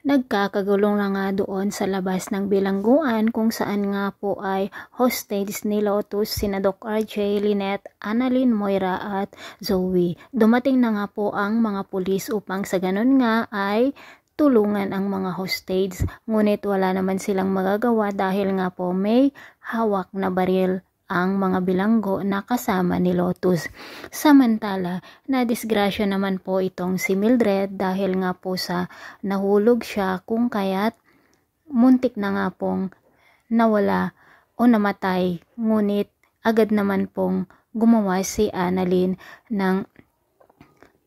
Nagkakagulong na nga doon sa labas ng bilangguan kung saan nga po ay hostage ni Lotus, sina Doc RJ, Lynette, Annalyn, Moira at Zoe. Dumating na nga po ang mga pulis upang sa ganun nga ay tulungan ang mga hostage. Ngunit wala naman silang magagawa dahil nga po may hawak na baril ang mga bilanggo na kasama ni Lotus. Samantala, nadisgrasya naman po itong si Mildred dahil nga po sa nahulog siya kung kaya't muntik na nga pong nawala o namatay. Ngunit agad naman pong gumawa si Annalyn ng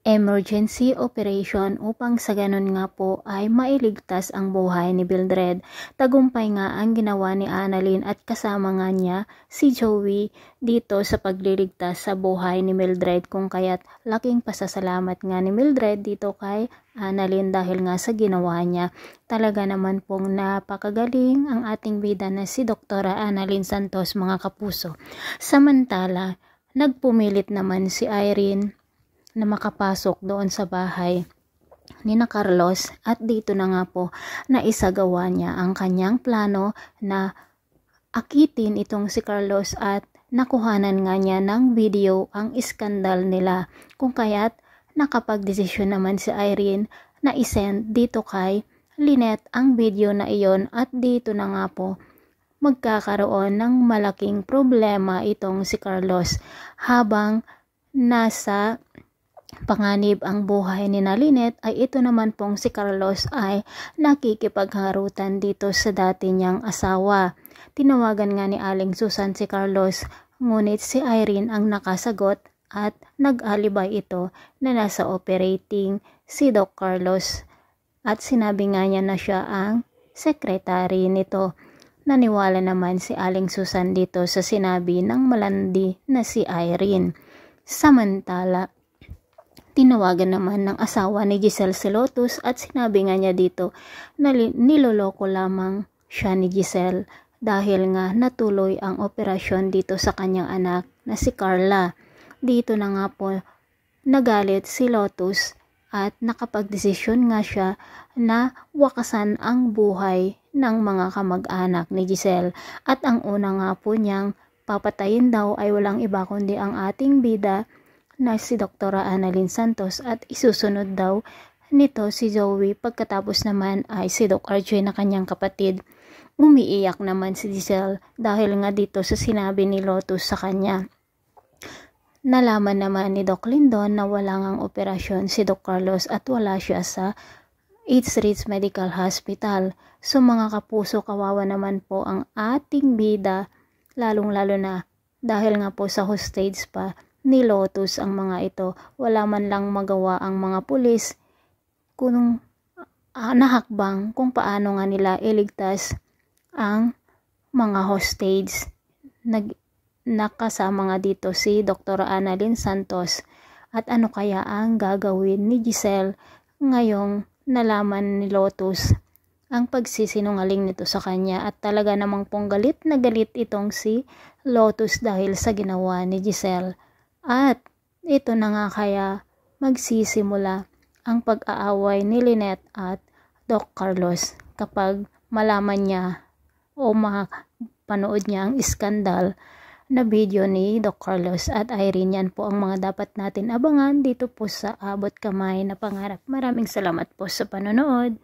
emergency operation upang sa ganun nga po ay mailigtas ang buhay ni Mildred. Tagumpay nga ang ginawa ni Annalyn at kasama nga niya si Joey dito sa pagliligtas sa buhay ni Mildred, kung kaya't laking pasasalamat nga ni Mildred dito kay Annalyn dahil nga sa ginawa niya. Talaga naman pong napakagaling ang ating bida na si Dr. Annalyn Santos, mga kapuso. Samantala, nagpumilit naman si Irene na makapasok doon sa bahay ni na Carlos at dito na nga po na isagawa niya ang kanyang plano na akitin itong si Carlos at nakuhanan nga niya ng video ang iskandal nila, kung kaya't nakapagdesisyon naman si Irene na isend dito kay Lynette ang video na iyon at dito na nga po magkakaroon ng malaking problema itong si Carlos habang nasa panganib ang buhay ni Lynette ay ito naman pong si Carlos ay nakikipagharutan dito sa dati niyang asawa. Tinawagan nga ni Aling Susan si Carlos, ngunit si Irene ang nakasagot at nag-alibay ito na nasa operating si Doc Carlos at sinabi nga niya na siya ang sekretary nito. Naniwala naman si Aling Susan dito sa sinabi ng malandi na si Irene. Samantala, tinawagan naman ng asawa ni Giselle si Lotus at sinabi nga niya dito na niloloko lamang siya ni Giselle dahil nga natuloy ang operasyon dito sa kanyang anak na si Carla. Dito na nga po nagalit si Lotus at nakapagdesisyon nga siya na wakasan ang buhay ng mga kamag-anak ni Giselle at ang una nga po niyang papatayin daw ay walang iba kundi ang ating bida na si Dr. Annalyn Santos at isusunod daw nito si Zoe, pagkatapos naman ay si Doc RJ na kanyang kapatid. Umiiyak naman si Giselle dahil nga dito sa sinabi ni Lotus sa kanya. Nalaman naman ni Doc Lindon na wala ngang operasyon si Doc Carlos at wala siya sa East Ridge Medical Hospital. So mga kapuso, kawawa naman po ang ating bida, lalong-lalo na dahil nga po sa hostage pa ni Lotus ang mga ito. Wala man lang magawa ang mga pulis kung nahakbang kung paano nga nila iligtas ang mga hostage. Nakasama nga dito si Dr. Annalyn Santos. At ano kaya ang gagawin ni Giselle ngayong nalaman ni Lotus ang pagsisinungaling nito sa kanya, at talaga namang pong galit na galit itong si Lotus dahil sa ginawa ni Giselle. At ito na nga kaya magsisimula ang pag-aaway ni Lynette at Doc Carlos kapag malaman niya o mapanood niya ang iskandal na video ni Doc Carlos at Irene. Yan po ang mga dapat natin abangan dito po sa Abot Kamay na Pangarap. Maraming salamat po sa panonood.